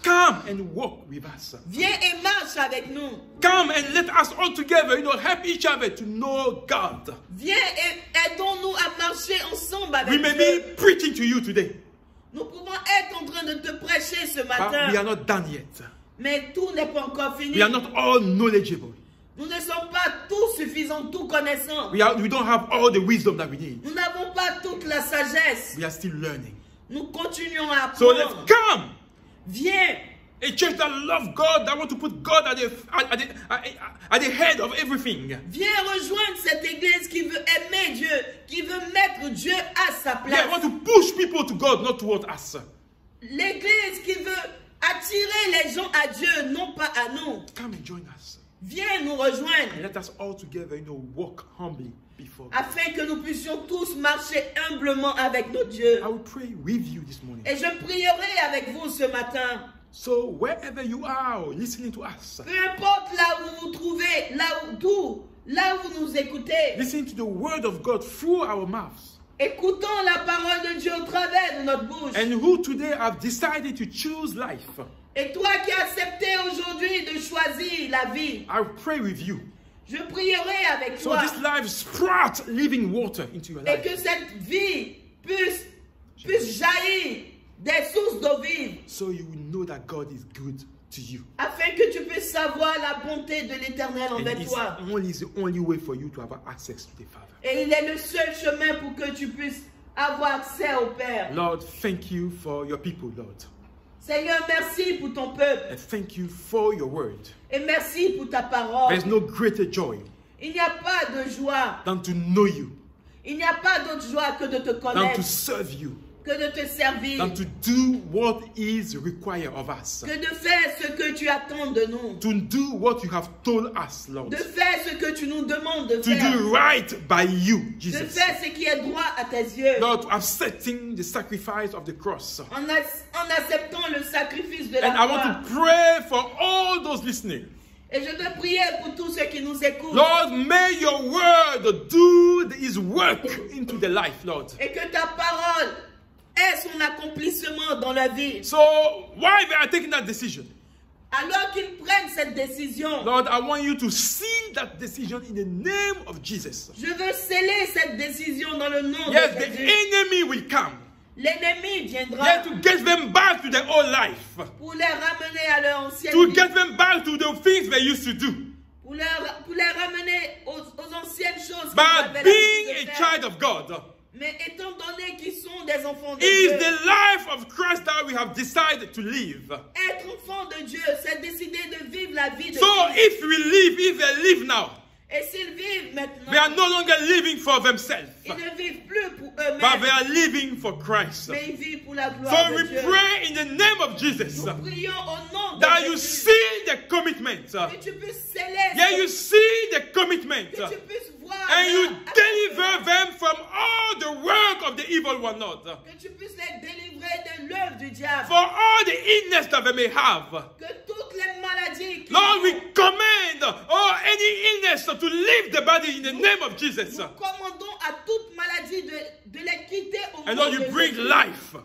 Come and walk with us.
Viens et marche avec nous.
Come and let us all together, help each other to know God.
Viens et aidons-nous à marcher ensemble
We
avec
may
Dieu.
be preaching to you today,
Nous pouvons être en train de te prêcher ce
but we are
matin,
not done yet.
mais tout n'est pas encore fini.
We are not all knowledgeable.
Nous ne sommes pas tous suffisants, tout connaissants.
We don't have all the wisdom that we need.
Nous n'avons pas toute la sagesse.
We are still learning.
Nous continuons à
So let's
apprendre.
come.
Viens,
A church that loves God, that want to put God at the head of everything.
viens rejoindre cette église qui veut aimer Dieu, qui veut mettre Dieu à sa
Yeah,
place.
want to push people to God, not towards us.
L'église qui veut attirer les gens à Dieu, non pas à nous.
Come and join us.
Viens nous rejoindre
And let us all together, walk humbly before God.
afin que nous puissions tous marcher humblement avec notre Dieu.
I will pray with you this morning.
Et je prierai avec vous ce matin.
So wherever you are listening to us,
Peu importe là où vous vous trouvez, là où vous nous écoutez,
listen to the word of God through our mouths.
écoutons la parole de Dieu au travers de notre bouche.
And who today have decided to choose life,
Et toi qui as accepté aujourd'hui de choisir la vie,
I will pray with you.
je prierai avec
So
toi
this life sprout living water into your
et
life.
que cette vie puisse jaillir des sources d'eau vive
So you will know that God is good to you.
Afin que tu puisses savoir la bonté de l'Éternel
And
envers
it's
toi.
the only way for you to have access to the Father.
Et il est le seul chemin pour que tu puisses avoir accès au Père.
Lord, thank you for your people, Lord.
Seigneur, merci pour ton peuple.
And thank you for your word.
Et merci pour ta parole.
There's no greater joy
Il n'y a pas de joie.
than to know you,
Il n'y a pas d'autre joie que de te
than to
connaître,
serve you,
que de te servir,
than to do what is required of us.
que de faire ce que tu attends de nous,
To do what you have told us, Lord.
de faire ce que tu nous demandes de
To
faire,
do right by you,
de
Jesus.
faire ce qui est droit à tes yeux,
Lord, accepting the sacrifice of the cross.
en acceptant le sacrifice de la
And I
croix.
want to pray for all those listening.
Et je te prie pour tous ceux qui nous écoutent.
Lord, may your word do his work into the life, Lord.
Et que ta parole ait son accomplissement dans la vie.
So, why they are taking that decision?
Alors qu'ils prennent cette décision,
Lord, I want you to seal that decision in the name of Jesus.
je veux sceller cette décision dans le nom
Yes,
de
the
Jésus.
enemy will come.
L'ennemi viendra
Yes, to get them back to their old life.
pour les ramener à leur ancienne
To
vie,
get them back to the things they used to do.
pour les ramener aux anciennes choses qu'ils
But
avaient
being
l'habitude de
a
faire.
child of God
Mais étant donné qu'ils sont des enfants de
is
Dieu,
the life of Christ that we have decided to live.
être enfant de Dieu, c'est décider de vivre la vie de
So
Christ.
if we live, if they live now,
Et s'ils vivent maintenant,
they are no longer living for themselves,
ils ne vivent plus pour
but
eux-mêmes,
they are living for Christ.
mais ils vivent pour la gloire
So
de
we
Dieu.
pray in the name of Jesus
Nous prions au nom de
that you
Jésus,
see the commitment.
que tu puisses sceller,
Yeah, you see the commitment.
que tu puisses voir
And you
leur
deliver them from all the work of the evil one, Lord.
que tu puisses les délivrer de l'œuvre du diable,
For all the illness that they may have.
que toutes les maladies qui
Lord, we command any illness to leave the body in the name of Jesus.
nous commandons à toute maladie de les quitter au
And
nom
Lord,
de
you bring
Jésus,
life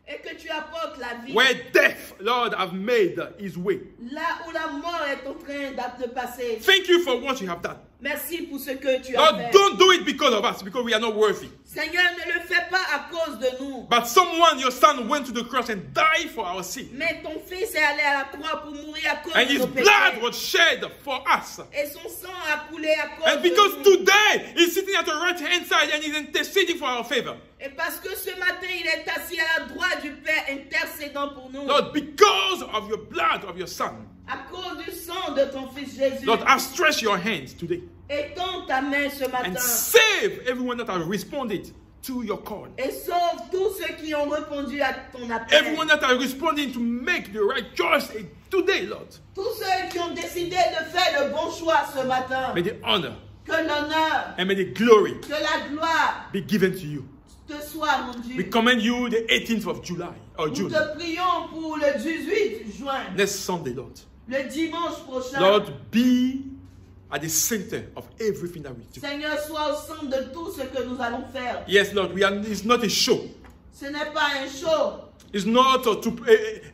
et que tu apportes la vie
where death, Lord, have made his way.
là où la mort est en train de passer.
Thank you for what you have done.
Merci pour ce que tu as
Lord,
fait.
don't do it because of us, because we are not worthy.
Seigneur, ne le fais pas à cause de nous.
But someone, your son, went to the cross and died for our sin.
Mais ton fils est allé à la croix pour mourir à cause
And
de
his
nos
blood
péchés.
was shed for us.
Et son sang a coulé à cause
And because
de nous.
today he's sitting at the right hand side and he's interceding for our favor.
Et parce que ce matin, il est assis à la droite du Père, intercédant pour nous.
Lord, because of your blood of your son,
À cause du sang de ton fils Jésus.
Lord, outstretch your hands today
Étends ta main ce matin.
and save everyone that has responded to your call.
Et sauve tous ceux qui ont répondu à ton appel.
Everyone that are responding to make the right choice today, Lord.
Tous ceux qui ont décidé de faire le bon choix ce matin.
May the honor
Que l'honneur,
and may the glory
que la gloire
be given to you.
te soit
We
rendue.
commend you the 18th of July or
Nous
June,
te prions pour le 18 juin,
next Sunday, Lord.
le dimanche prochain.
Lord, be at the center of everything that we do.
Seigneur, sois au centre de tout ce que nous allons faire.
Yes, Lord, it's not a show.
Ce n'est pas un show.
It's not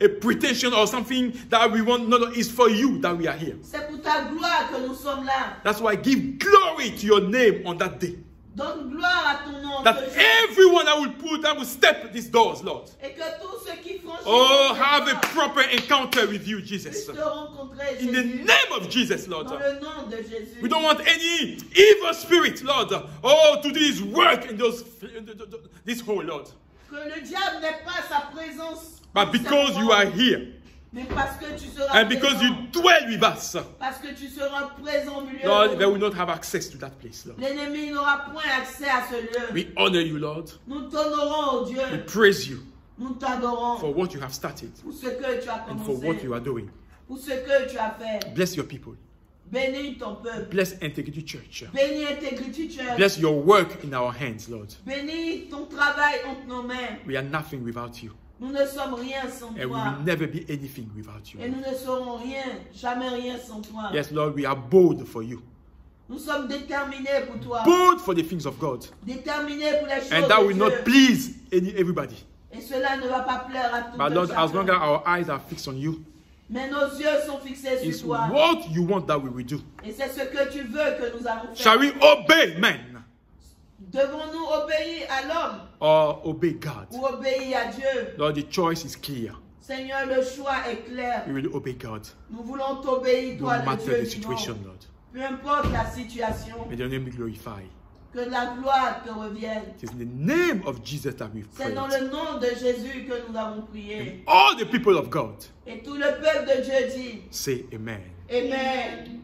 a pretension or something that we want. No, it's for you that we are here.
C'est pour ta gloire que nous sommes là.
That's why give glory to your name on that day.
Donne gloire à ton nom.
That
ce jour.
everyone that will step these doors, Lord.
Et que tous ceux qui franchissent
Oh,
ces
have a
portes
proper encounter with you, Jesus.
puissent te rencontrer,
In the
Jésus,
name of Jesus, Lord.
dans le nom de Jésus.
We don't want any evil spirit, Lord. Oh, to do his work in this hole, Lord.
Que le diable n'ait pas sa présence.
But because you are here
Mais parce que tu seras
and because you
présent.
dwell with us,
Parce que tu seras présent au milieu
Lord,
de
they
nous.
will not have access to that place, Lord.
L'ennemi n'aura point accès à ce lieu.
We honor you, Lord.
Nous t'honorons, oh Dieu.
We praise you
Nous t'adorons
for what you have started
pour ce que tu as
and for what you
commencé,
are doing.
pour ce que tu as fait.
Bless your people.
Bénis ton peuple.
Bless Integrity Church.
Bénis Integrity Church.
Bless your work in our hands, Lord.
Bénis ton travail entre nos mains.
We are nothing without you.
Nous ne sommes rien sans
And we
toi.
will never be anything without you.
Et nous ne serons rien, jamais rien sans toi.
Yes, Lord, we are bold for you.
Nous sommes déterminés pour toi.
Bold for the things of God.
Déterminés pour les choses
And that
de
will
Dieu.
not please everybody.
Et cela ne va pas plaire à tout
But Lord, as long
chacun.
as our eyes are fixed on you,
Mais nos yeux sont fixés
it's
sur toi.
what you want that we will do.
Et c'est ce que tu veux que nous allons faire.
Shall we obey men
Devons-nous obéir à l'homme
or obey God?
ou obéir à Dieu?
Lord, the choice is clear.
Seigneur, le choix est clair.
We will obey God.
Nous voulons t'obéir,
No
toi, le
matter
Dieu
the
vivant.
situation, Lord.
Peu importe la situation,
May your name be glorified.
que la gloire te revienne.
It is in the name of Jesus that we've
C'est
prayed.
dans le nom de Jésus que nous avons prié.
And all the people of God
Et tout le peuple de Dieu dit,
say amen.
Amen.